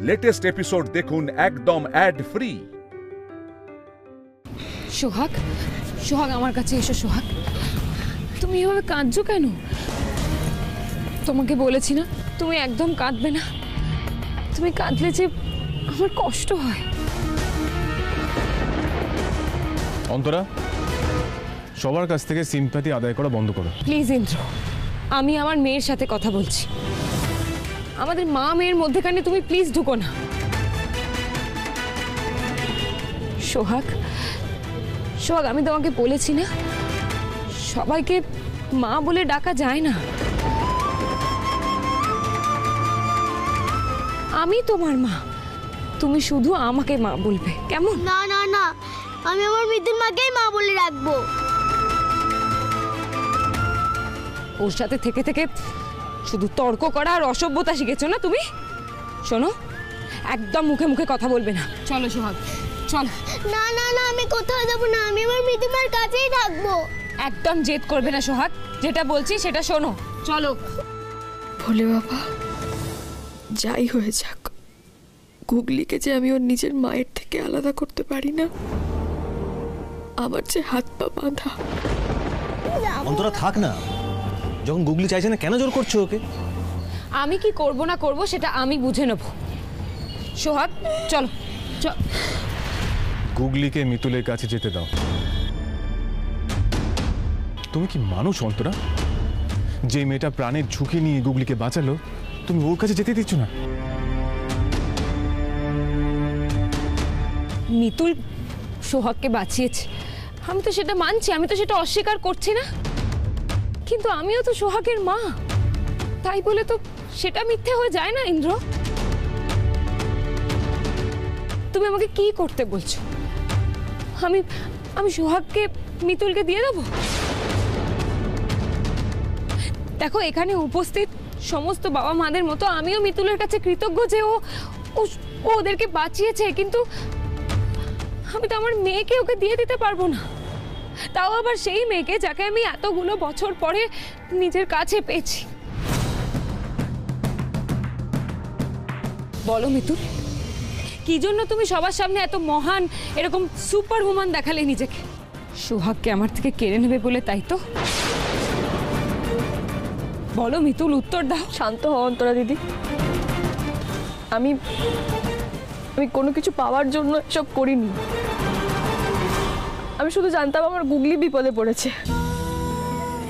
Latest episode দেখুন একদম add free. সোহাগ, সোহাগ আমার কাছে এসো। সোহাগ, তুমি এভাবে কাঁদছো কেন? তোমাকে বলেছি না তুমি একদম কাঁদবে না। তুমি কাঁদলে যে আমার কষ্ট হয়। অন্তরা, সবার কাছ থেকে সিম্প্যাথি আদায় করা বন্ধ করো প্লিজ। ইন্দ্র, আমি আমার মেয়ের সাথে কথা বলছি। আমাদের মা মেয়ের মধ্যেখানে তুমি প্লিজ ঢুকো না। সোহাগ, সোহাগ, আমি তোমাকে বলেছি না সবাইকে মা বলে ডাকা যায় না। আমি তোমার মা, তুমি শুধু আমাকে মা বলবে, কেমন? না না না, আমি আমার মিতুল মাকেই মা বলে রাখবো। ওর সাথে থেকে থেকে শুধু তর্ক করা আর অসভ্যতা শিখেছো না তুমি। শোনো, একদম মুখে মুখে কথা বলবে না। চলো সোহাগ, চলো। না না না, আমি কোথাও যাবো না, আমি আমার মিতুল মার কাছেই থাকবো। একদম জেদ করবে না সোহাগ, যেটা বলছি সেটা শোনো। চলো। ভোলে বাবা, যাই হয়ে যাক, গুগলিকে যে আমি ওর নিজের মায়ের থেকে আলাদা করতে পারি না। আমার যে হাত পা বাঁধা। অন্তরা থাক না, যখন গুগলি চাইছে না কেন জোর করছো ওকে? আমি কি করব না করব সেটা আমি বুঝে নেব। সোহাগ চলো। গুগলিকে মিতুলের কাছে যেতে দাও। তুমি কি মানুষ অন্তরা? যে মেয়েটা প্রাণের ঝুঁকি নিয়ে গুগলিকে বাঁচালো, তুমি ওর কাছে যেতে দিচ্ছ না? মিতুল সোহাগকে বাঁচিয়েছে, আমি তো সেটা মানছি, আমি তো সেটা অস্বীকার করছি না। কিন্তু আমিও তো সোহাগের মা, তাই বলে তো সেটা মিথ্যে হয়ে যায় না। ইন্দ্র, তুমি আমাকে কি করতে বলছো? আমি আমি সোহাগকে মিতুলকে দিয়ে দেবো? দেখো, এখানে উপস্থিত সমস্ত বাবা মাদের মতো আমিও মিতুলের কাছে কৃতজ্ঞ যে ও ওদেরকে বাঁচিয়েছে, কিন্তু আমি তো আমার মেয়েকে ওকে দিয়ে দিতে পারবো না। তাও আবার সেই মেয়েকে যাকে আমি এতগুলো বছর পরে নিজের কাছে পেয়েছি। বলো মিতুল, কি জন্য তুমি সবার সামনে এত মহান, এরকম সুপার হুমান দেখালে নিজেকে? সোহাগকে আমার থেকে কেড়ে নেবে বলে, তাই তো? বলো মিতুল, উত্তর দাও। শান্ত হও অন্তরা দিদি। আমি কোনো কিছু পাওয়ার জন্য এসব করিনি। আমি শুধু জানতাম আমার গুগলি বিপদে পড়েছে,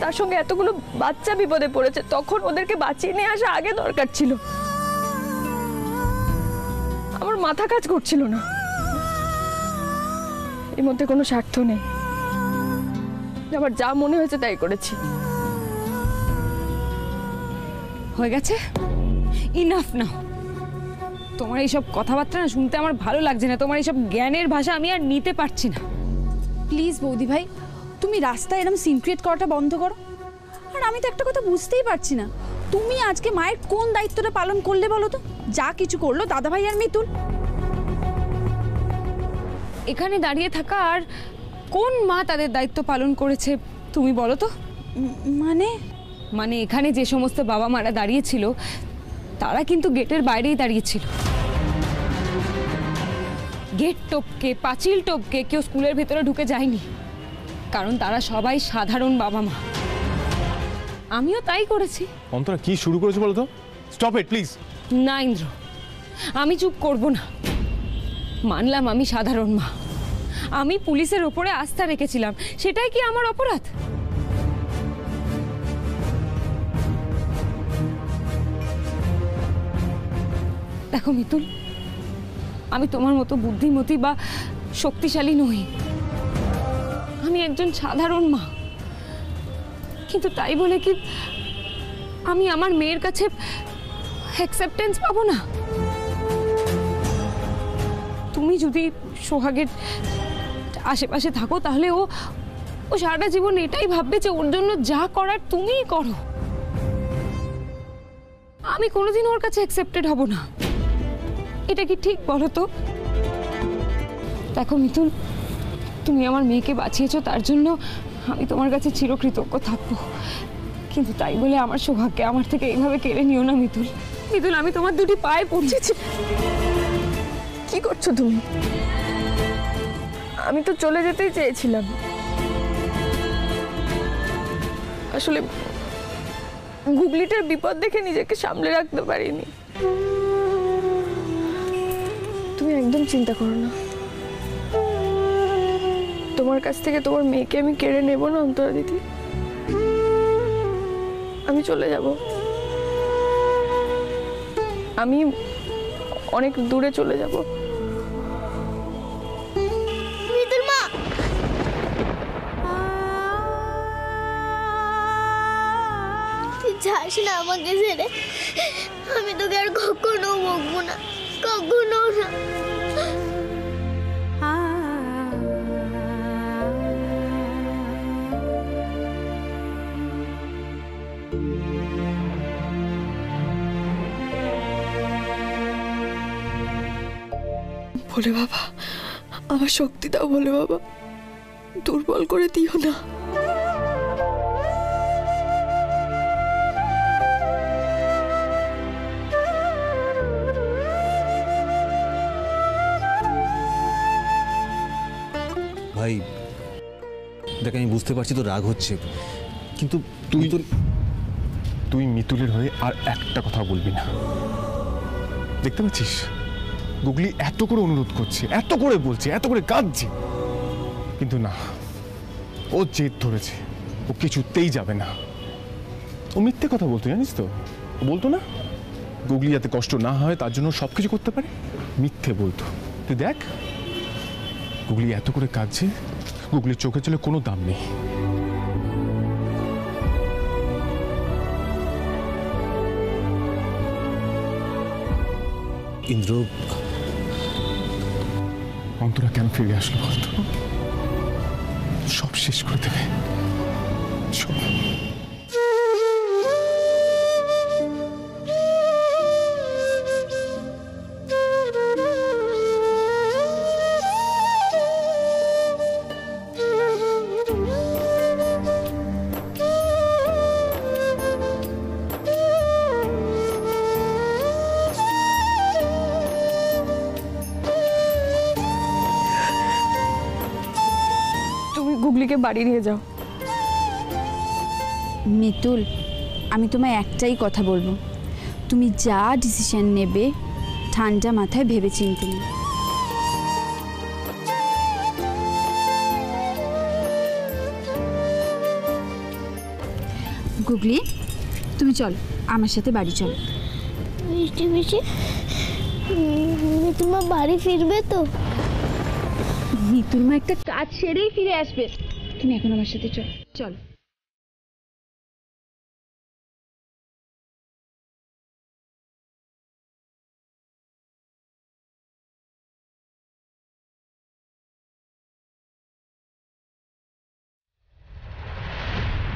তার সঙ্গে এতগুলো বাচ্চা বিপদে পড়েছে, তখন ওদেরকে বাঁচিয়ে নিয়ে আসা আগে দরকার ছিল। আমার মাথা কাজ করছিল না। এর মধ্যে কোনো স্বার্থ নেই। আমার যা মনে হয়েছে তাই করেছি। হয়ে গেছে, ইনাফ নাও। তোমার এইসব কথাবার্তা না শুনতে আমার ভালো লাগছে না। তোমার এইসব জ্ঞানের ভাষা আমি আর নিতে পারছি না। প্লিজ বৌদি ভাই, তুমি রাস্তায় এরকম সিন ক্রিয়েট করাটা বন্ধ করো। আর আমি তো একটা কথা বুঝতেই পারছি না, তুমি আজকে মায়ের কোন দায়িত্বটা পালন করলে বলো তো? যা কিছু করলো দাদাভাই আর মিতুল। এখানে দাঁড়িয়ে থাকা আর কোন মা তাদের দায়িত্ব পালন করেছে তুমি বলো তো? মানে এখানে যে সমস্ত বাবা মারা দাঁড়িয়েছিল তারা কিন্তু গেটের বাইরেই দাঁড়িয়েছিল। গেট টপকে, পাঁচিল টপকে কেউ স্কুলের ভেতরে ঢুকে যায়নি, কারণ তারা সবাই সাধারণ বাবা মা। আমিও তাই করেছি। অন্তরা, কি শুরু করেছো বলো তো? Stop it please. না ইন্দ্র, আমি চুপ করব না। মানলাম আমি সাধারণ মা, আমি পুলিশের ওপরে আস্থা রেখেছিলাম, সেটাই কি আমার অপরাধ? দেখো মিতুল, আমি তোমার মতো বুদ্ধিমতী বা শক্তিশালী নই। আমি একজন সাধারণ মা, কিন্তু তাই বলে কি আমি আমার মেয়ের কাছে অ্যাকসেপ্টেন্স পাবো না? তুমি যদি সোহাগের আশেপাশে থাকো তাহলে ও সারাটা জীবন এটাই ভাববে যে ওর জন্য যা করার তুমিই করো। আমি কোনোদিন ওর কাছে অ্যাকসেপ্টেড হব না। এটা কি ঠিক বলো তো? দেখো মিতুল, তুমি আমার মেয়েকে বাঁচিয়েছো, তার জন্য আমি তোমার কাছে চিরকৃতজ্ঞ থাকবো, কিন্তু তাই বলে আমার সৌভাগ্যকে আমার থেকে এইভাবে কেড়ে নিও না মিতুল। মিতুল, আমি তোমার দুটি পায়ে পড়ছি। কি করছো তুমি? আমি তো চলে যেতেই চেয়েছিলাম, আসলে গুগলিটার বিপদ দেখে নিজেকে সামলে রাখতে পারিনি। তুমি একদম চিন্তা করো না, তোমার কাছ থেকে তোমার মেয়েকে আমি কেড়ে নেব না অন্তরা দিদি। আমি চলে যাব, আমি অনেক দূরে চলে যাব। মিতুল মা, তুই যাস না আমাকে ছেড়ে। আমি তোকে আর কখনো বকবো না, কখনো না। ভোলে বাবা, আমার শক্তি দাও ভোলে বাবা, দুর্বল করে দিও না। ভাই দেখ, আমি বুঝতে পারছি তো রাগ হচ্ছে, কিন্তু তুই মিতুলের হয়ে আর একটা কথা বলবি না। দেখতে পাচ্ছিস গুগলি এত করে অনুরোধ করছে, এত করে বলছে, এত করে কাঁদছে, কিন্তু না, ও জেদ ধরেছে, ও কিছুতেই যাবে না। ও মিথ্যে কথা বলতো, জানিস তো? ও বলতো না গুগলি যাতে কষ্ট না হয় তার জন্য সব কিছু করতে পারে, মিথ্যে বলতো। তুই দেখ গুগলি এত করে কাঁদছে, গুগলির চোখে চলে কোনো দাম নেই। ইন্দ্র, অন্তরা কেন ফিরে আসলো বলতো? সব শেষ করে দেবে সব। গুগলিকে বাড়ি নিয়ে যাও। মিতুল, আমি তোমায় একটাই কথা বলবো, তুমি যা ডিসিশন নেবে ঠান্ডা মাথায় ভেবে চিন্তে নেবে। গুগলি, তুমি চলো আমার সাথে বাড়ি চলো। বৃষ্টি বৃষ্টি, মিতুল মা বাড়ি ফিরবে তো? মিতুল মা একটা কাজ সেরেই ফিরে আসবে, তুমি এখন আমার সাথে চলো চলো।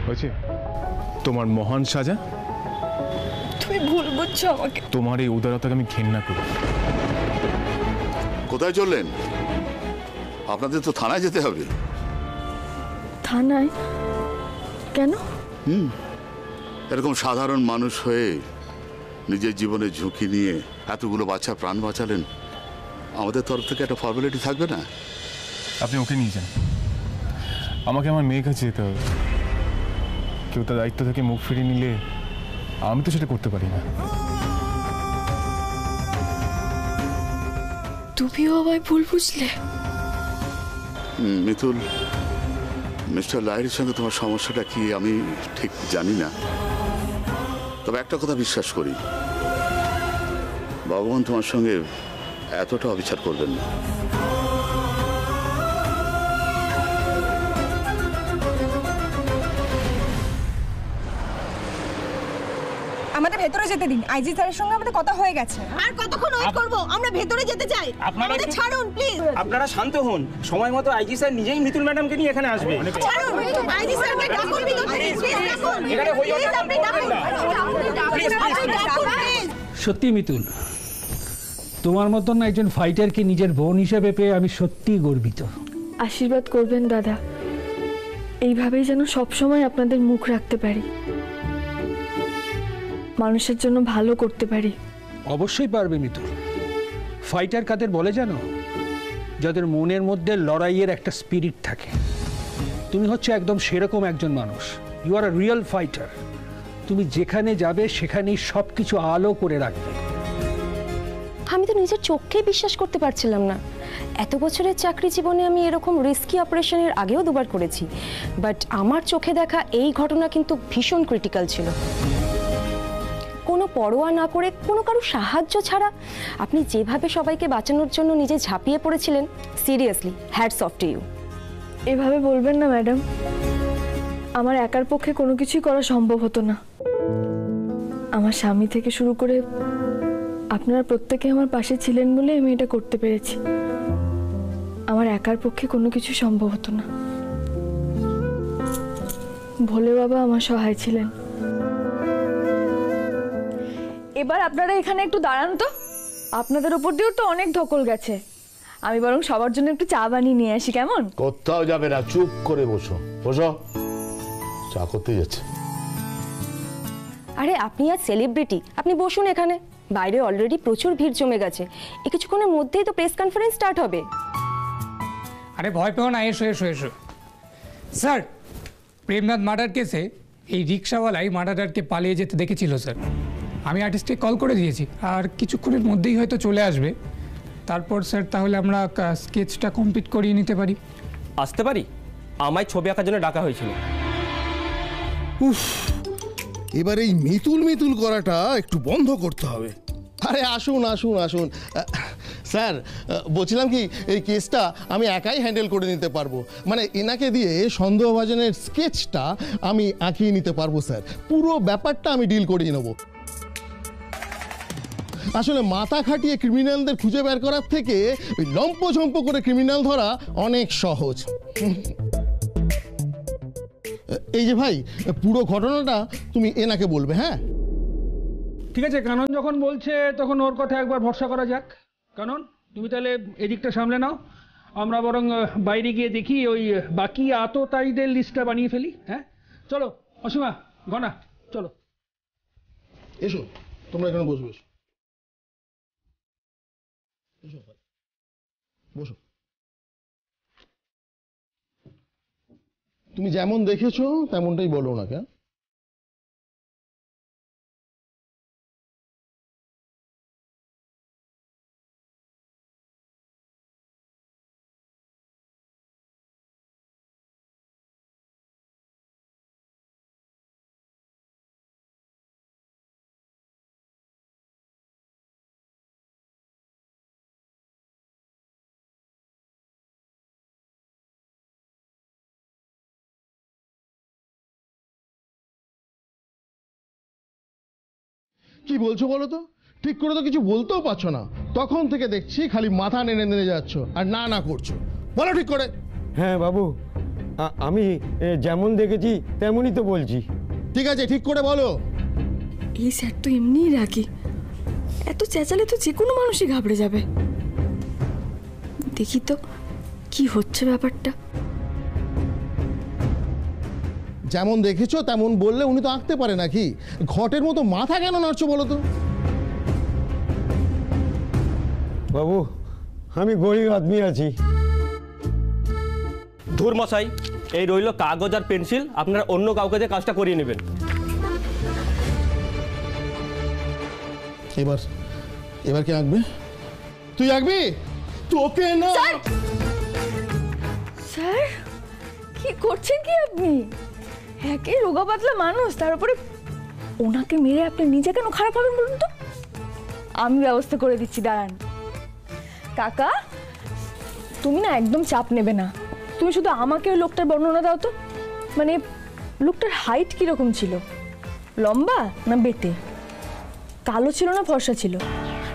হয়েছে তোমার মহান সাজা? তুমি ভুল বুঝছো আমাকে। তোমার এই উদারতাকে আমি ঘেন্না করি। কোথায় চললেন? আপনাদের তো থানায় যেতে হবে। থানায় কেন? এরকম সাধারণ মানুষ হয়ে নিজের জীবনে ঝুঁকি নিয়ে এতগুলো বাচ্চা প্রাণ বাঁচালেন, আমাদের তরফ থেকে একটা ফর্মালিটি থাকবে না? আপনি ওকে নিয়ে যান, আমাকে আমার মেয়ের কাছে যেতে হবে। কেউ তার দায়িত্ব থেকে মুখ ফিরিয়ে নিলে আমি তো সেটা করতে পারি না। তুমিও আমায় ভুল বুঝলে। মিতুল, মিস্টার লাহিড়ির সঙ্গে তোমার সমস্যাটা কি আমি ঠিক জানি না, তবে একটা কথা বিশ্বাস করি, ভগবান তোমার সঙ্গে এতটা অবিচার করবেন না। আমাদের ভেতরে যেতে দিন, আইজি স্যারের সঙ্গে আমাদের কথা হয়ে গেছে। আর কতক্ষণ ওয়েট করব? আমরা ভেতরে যেতে চাই, আমাদের ছাড়ুন প্লিজ। আপনারা শান্ত হন, সময় মতো আইজি স্যার নিজেই মিতুল ম্যাডামকে নিয়ে এখানে আসবে। ছাড়ুন, আইজি স্যারকে ডাকুন, প্লিজ ডাকুন। এখানে হই হল্লা আপনি ডাকুন, প্লিজ। সত্যি মিতুল, তোমার মতন একজন ফাইটারকে নিজের বোন হিসেবে পেয়ে আমি সত্যিই গর্বিত। আশীর্বাদ করবেন দাদা, এইভাবেই যেন সবসময় আপনাদের মুখ রাখতে পারি। মানুষের জন্য ভালো করতে পারি। অবশ্যই পারবে মিতুল। ফাইটার কাদের বলে জানো? যাদের মনের মধ্যে লড়াইয়ের একটা স্পিরিট থাকে। তুমি হচ্ছে একদম সেরকম একজন মানুষ। You are a real fighter. তুমি যেখানে যাবে সেখানেই সব কিছু আলো করে রাখবে। আমি তো নিজের চোখেই বিশ্বাস করতে পারছিলাম না। এত বছরের চাকরি জীবনে আমি এরকম রিস্কি অপারেশনের আগেও দুবার করেছি, বাট আমার চোখে দেখা এই ঘটনা কিন্তু ভীষণ ক্রিটিক্যাল ছিল। কোনো পরোয়া না করে, কোনো কারো সাহায্য ছাড়া আপনি যেভাবে সবাইকে বাঁচানোর জন্য নিজে ঝাঁপিয়ে পড়েছিলেন, seriously hats off to you. এভাবে বলবেন না ম্যাডাম, আমার একার পক্ষে কোনো কিছুই করা সম্ভব হতো না। আমার স্বামী থেকে শুরু করে আপনারা প্রত্যেকে আমার পাশে ছিলেন বলে আমি এটা করতে পেরেছি। আমার একার পক্ষে কোনো কিছু সম্ভব হতো না। ভোলে বাবা আমার সহায় ছিলেন। এবার আপনারা এখানে একটু দাঁড়ান তো, আপনাদের উপর দিয়েও তো অনেক ধকল গেছে। আমি বরং সবার জন্য একটু চা বানিয়ে নিয়ে আসি, কেমন? কোথাও যাবে না, চুপ করে বসো। বসো, চা করতে যাচ্ছে। আরে আপনি আজ সেলিব্রিটি, আপনি বসুন এখানে। বাইরে অলরেডি প্রচুর ভিড় জমে গেছে। এই কিছুক্ষণের মধ্যেই তো প্রেস কনফারেন্স স্টার্ট হবে। আরে ভয় পেও না, এসো এসো এসো। স্যার, প্রেমনাথ মার্ডার কেসে এই রিক্সাওয়ালাই মার্ডারকে পালিয়ে যেতে দেখেছিল স্যার। আমি আর্টিস্টকে কল করে দিয়েছি, আর কিছুক্ষণের মধ্যেই হয়তো চলে আসবে। তারপর স্যার তাহলে আমরা স্কেচটা কমপ্লিট করিয়ে নিতে পারি। আসতে পারি? আমায় ছবি আঁকার জন্য ডাকা হয়েছিল। উফ, এবার এই মিতুল মিতুল করাটা একটু বন্ধ করতে হবে। আরে আসুন আসুন আসুন স্যার, বলছিলাম কি এই কেসটা আমি একাই হ্যান্ডেল করে নিতে পারবো। মানে এনাকে দিয়ে সন্দেহভাজনের স্কেচটা আমি আঁকিয়ে নিতে পারবো স্যার। পুরো ব্যাপারটা আমি ডিল করিয়ে নেব। আসলে মাথা খাটিয়ে ক্রিমিনালদের খুঁজে বের করার থেকে ওই লম্পঝম্প করে ক্রিমিনাল ধরা অনেক সহজ। এই যে ভাই, পুরো ঘটনাটা তুমি এনাকে বলবে। হ্যাঁ ঠিক আছে, কানন যখন বলছে তখন ওর কথা একবার ভরসা করা যাক। কানন, তুমি তাহলে এদিকটা সামলে নাও, আমরা বরং বাইরে গিয়ে দেখি ওই বাকি আততায়ীদের লিস্টটা বানিয়ে ফেলি। হ্যাঁ চলো, অসীমা, গনা, চলো। এসো, তোমরা এখানে বসবে। বসো। তুমি যেমন দেখেছো তেমনটাই বলো ওনাকে। কি বলছো বলো তো? ঠিক করে তো কিছু বলতেও পারছো না। তখন থেকে দেখছি খালি মাথা নেড়ে নেড়ে যাচ্ছ আর না না করছো। বলো ঠিক করে। হ্যাঁ বাবু, আমি যেমন দেখেছি তেমনই তো বলছি। ঠিক আছে, ঠিক করে বলো। এই স্যার তো এমনিই রাখি, এত চেঁচালে তো যে কোনো মানুষই ঘাবড়ে যাবে। দেখি তো কি হচ্ছে ব্যাপারটা। যেমন দেখেছো তেমন বললে উনি তো আঁকতে পারে নাকি? ঘটের মতো মাথা কেন নাড়ছো বলো তো? বাবু, আমি গরিব আদমি আছি। ধুর মশাই, এই রইল কাগজ আর পেন্সিল, আপনারা অন্য কাউকে দিয়ে কাজটা করিয়ে নেবেন। এবার এবার কে আঁকবে? তুই আঁকবি? তোকে না। স্যার, কি করছেন কি আপনি? একে রোগা পাতলা মানুষ, তার উপরে ওনাকে মেরে আপনি নিজে কেন খারাপ হবেন বলুন তো? আমি ব্যবস্থা করে দিচ্ছি, দাঁড়ান। কাকা, তুমি না একদম চাপ নেবে না। তুমি শুধু আমাকে ওই লোকটার বর্ণনা দাও তো। মানে লোকটার হাইট কিরকম ছিল? লম্বা না বেটে? কালো ছিল না ফর্সা ছিল?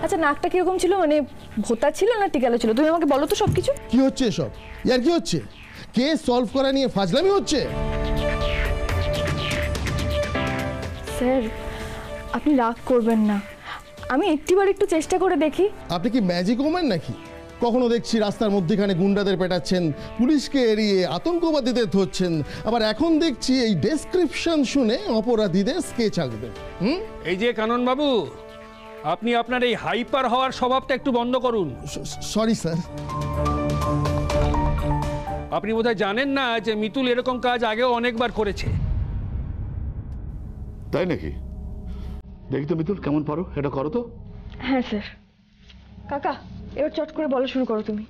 আচ্ছা, নাকটা কিরকম ছিল? মানে ভোতা ছিল না টিকালো ছিল? তুমি আমাকে বলো তো সব কিছু। কি হচ্ছে এসব? ইয়ার কি হচ্ছে? কেস সলভ করা নিয়ে ফাজলামি হচ্ছে? স্যার, আপনি রাগ করবেন না, আমি একটিবার একটু চেষ্টা করে দেখি। আপনি কি ম্যাজিক ওম্যান নাকি? কখনো দেখছি রাস্তার মধ্যেখানে গুন্ডাদের পেটাচ্ছেন, পুলিশকে এড়িয়ে আতঙ্কবাদীদের ধরছেন, আবার এখন দেখছি এই ডেসক্রিপশন শুনে অপরাধীদের স্কেচ আঁকবেন। এই যে কানন বাবু, আপনি আপনার এই হাইপার হওয়ার স্বভাবটা একটু বন্ধ করুন। Sorry sir. আপনি বোধহয় জানেন না যে মিতুল এরকম কাজ আগেও অনেকবার করেছে। তাই নাকি? দেখি তো মিতুল, কেমন পারো, এটা করো তো। হ্যাঁ স্যার। কাকা এবার চট করে বলা শুরু করো তুমি।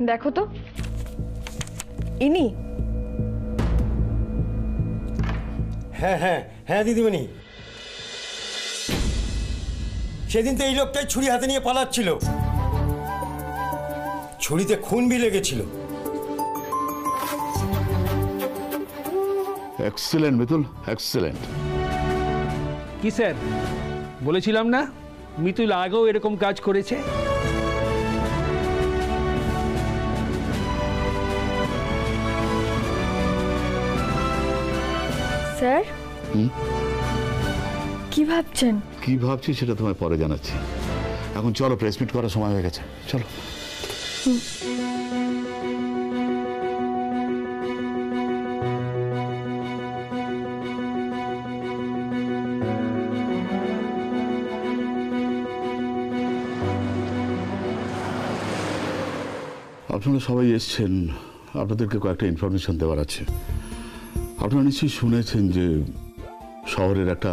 দেখো তো ইনি। হ্যাঁ হ্যাঁ হ্যাঁ দিদিমণি, সেদিন তো এই লোকটাই ছুরি হাতে নিয়ে পালাচ্ছিল, ছুরিতে খুন বি লেগেছিল। Excellent Mitul, excellent. কি স্যার, বলেছিলাম না মিতুল আগেও এরকম কাজ করেছে। স্যার কি ভাবছেন? কি ভাবছি সেটা তোমায় পরে জানাচ্ছি। এখন চলো, প্রেস মিট করার সময় হয়ে গেছে, চলো। আপনারা সবাই এসছেন, আপনাদেরকে কয়েকটা ইনফরমেশন দেওয়ার আছে। আপনারা নিশ্চয়ই শুনেছেন যে শহরের একটা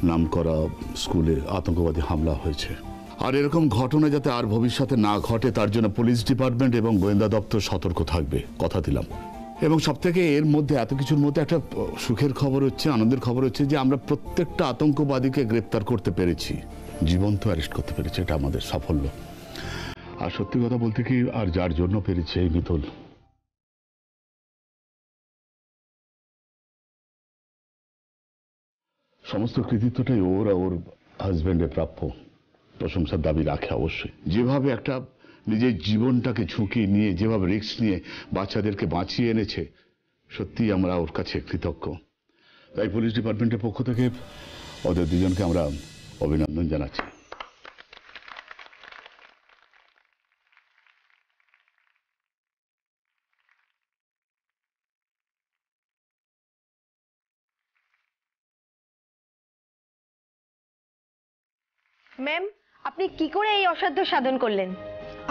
নামকরা স্কুলে আতঙ্কবাদী হামলা হয়েছে, আর এরকম ঘটনা যাতে আর ভবিষ্যতে না ঘটে তার জন্য পুলিশ ডিপার্টমেন্ট এবং গোয়েন্দা দপ্তর সতর্ক থাকবে, কথা দিলাম। এবং সবথেকে এর মধ্যে, এত কিছুর মধ্যে একটা সুখের খবর হচ্ছে, আনন্দের খবর হচ্ছে যে আমরা প্রত্যেকটা আতঙ্কবাদীকে গ্রেপ্তার করতে পেরেছি, জীবন্ত অ্যারেস্ট করতে পেরেছি, এটা আমাদের সাফল্য। আর সত্যি কথা বলতে কি, আর যার জন্য পেরেছে এই মিতুল, সমস্ত কৃতিত্বটাই ওর আর ওর হাজব্যান্ডের প্রাপ্য, প্রশংসার দাবি রাখে অবশ্যই। যেভাবে একটা নিজের জীবনটাকে ঝুঁকি নিয়ে, যেভাবে রিস্ক নিয়ে বাচ্চাদেরকে বাঁচিয়ে এনেছে, সত্যি আমরা ওর কাছে কৃতজ্ঞ। তাই পুলিশ ডিপার্টমেন্টের পক্ষ থেকে ওদের দুজনকে আমরা অভিনন্দন জানাচ্ছি। ম্যাম, আপনি কি করে এই অসাধ্য সাধন করলেন?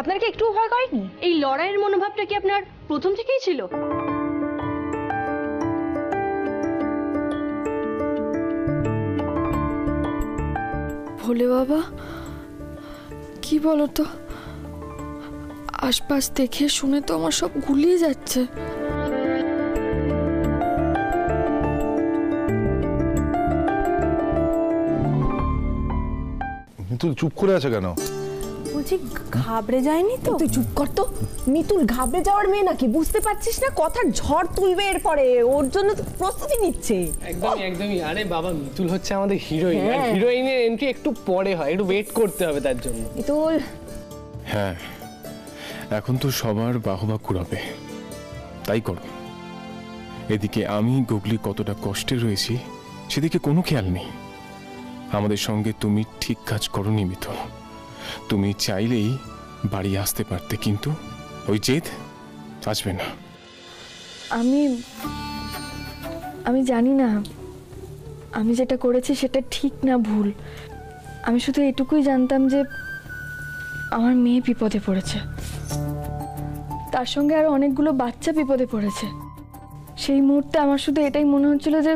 আপনার কি একটু ভয় করেনি? এই লড়াইয়ের মনোভাবটা কি আপনার প্রথম থেকেই ছিল? ভোলে বাবা, কি বলো তো, আশপাশ দেখে শুনে তো আমার সব গুলিয়ে যাচ্ছে। মিতুল চুপ করে আছে কেন? বলছি ঘাবড়ে যায়নি তো? তুই চুপ কর তো। মিতুল ঘাবড়ে যাওয়ার মেয়ে নাকি, বুঝতে পারছিস না? কথার ঝড় তুলবে এরপরে, ওর জন্য তো প্রস্তুতি নিচ্ছে। একদমই একদমই। আরে বাবা, মিতুল হচ্ছে আমাদের হিরোইন, আর হিরোইনের এন্ট্রি একটু পরে হয়, একটু ওয়েট করতে হবে তার জন্য। মিতুল, হ্যাঁ এখন তো সবার বাহবা কুড়াবে, তাই করো। এদিকে আমি গুগলি কতটা কষ্টে রয়েছি সেদিকে কোনো খেয়াল নেই। আমাদের সঙ্গে তুমি ঠিক কাজ করোনি মিতুল, তুমি চাইলেই বাড়ি আসতে পারতে, কিন্তু ওই জেদ আসবে না। আমি জানি না আমি যেটা করেছি সেটা ঠিক না ভুল, আমি শুধু এটুকুই জানতাম যে আমার মেয়ে বিপদে পড়েছে, তার সঙ্গে আরো অনেকগুলো বাচ্চা বিপদে পড়েছে। সেই মুহূর্তে আমার শুধু এটাই মনে হচ্ছিল যে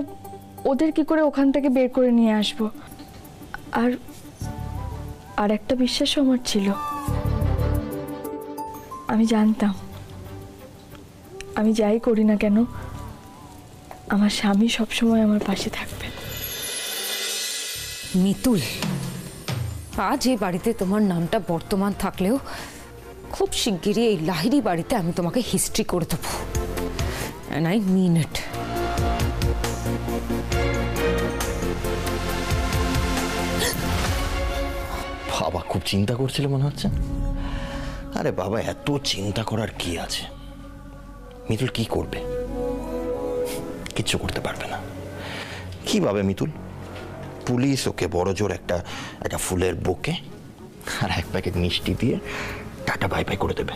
ওদের কি করে ওখান থেকে বের করে নিয়ে আসব। আর একটা বিশ্বাসও আমার ছিল, আমি জানতাম আমি যাই করি না কেন আমার স্বামী সবসময় আমার পাশে থাকবে। মিতুল, আজ এই বাড়িতে তোমার নামটা বর্তমান থাকলেও খুব শিগগিরই এই লাহিড়ী বাড়িতে আমি তোমাকে হিস্ট্রি করে দেবো, and I mean it. বাবা খুব চিন্তা করছিল মনে হচ্ছে। আরে বাবা, এত চিন্তা করার কি আছে? মিতুল কি করবে? কিচ্ছু করতে পারবে না। কি ভাবে মিতুল? পুলিশ ওকে বড় জোর একটা ফুলের বুকে আর এক প্যাকেট মিষ্টি দিয়ে টাটা বাই বাই করে দেবে।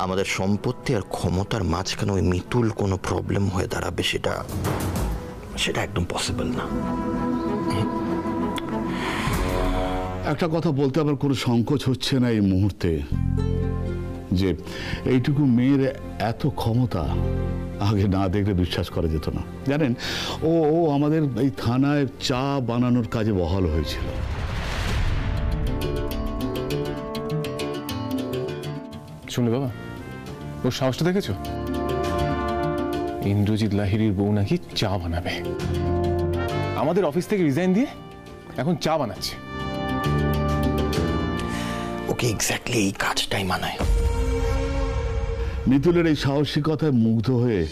আমাদের সম্পত্তি আর ক্ষমতার মাঝখানে ওই মিতুল কোনো প্রবলেম হয়ে দাঁড়াবে, সেটা একদম পসিবল না। একটা কথা বলতে আমার কোনো সংকোচ হচ্ছে না এই মুহূর্তে, যে এইটুকু মেয়ের এত ক্ষমতা আগে না দেখলে বিশ্বাস করা যেত না। জানেন, ও আমাদের এই থানায় চা বানানোর কাজে বহাল হয়েছিল। শুনলে বাবা, ওর সাহসটা দেখেছো? ইন্দ্রজিৎ লাহিড়ীর বউ নাকি চা বানাবে। আমাদের অফিস থেকে রিজাইন দিয়ে এখন চা বানাচ্ছে। ওকে এক্স্যাক্টলি এই কাজটাই মানায়। মিতুলের এই সাহসিকতায় মুগ্ধ হয়ে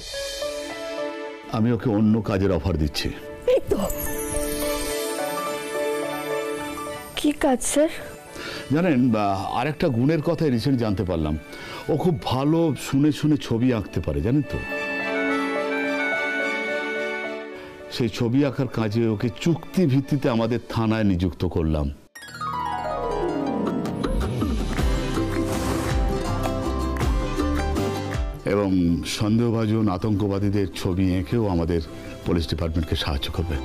আমি ওকে অন্য কাজের অফার দিচ্ছি। কি কাজ স্যার? জানেন, আরেকটা গুণের কথা রিসেন্ট জানতে পারলাম, ও খুব ভালো শুনে শুনে ছবি আঁকতে পারে, জানেন তো? সেই ছবি আঁকার কাজে ওকে চুক্তি ভিত্তিতে আমাদের থানায় নিযুক্ত করলাম। এবং সন্দেহভাজন আতঙ্কবাদীদের ছবি এঁকেও আমাদের পুলিশ ডিপার্টমেন্টকে সাহায্য করবে।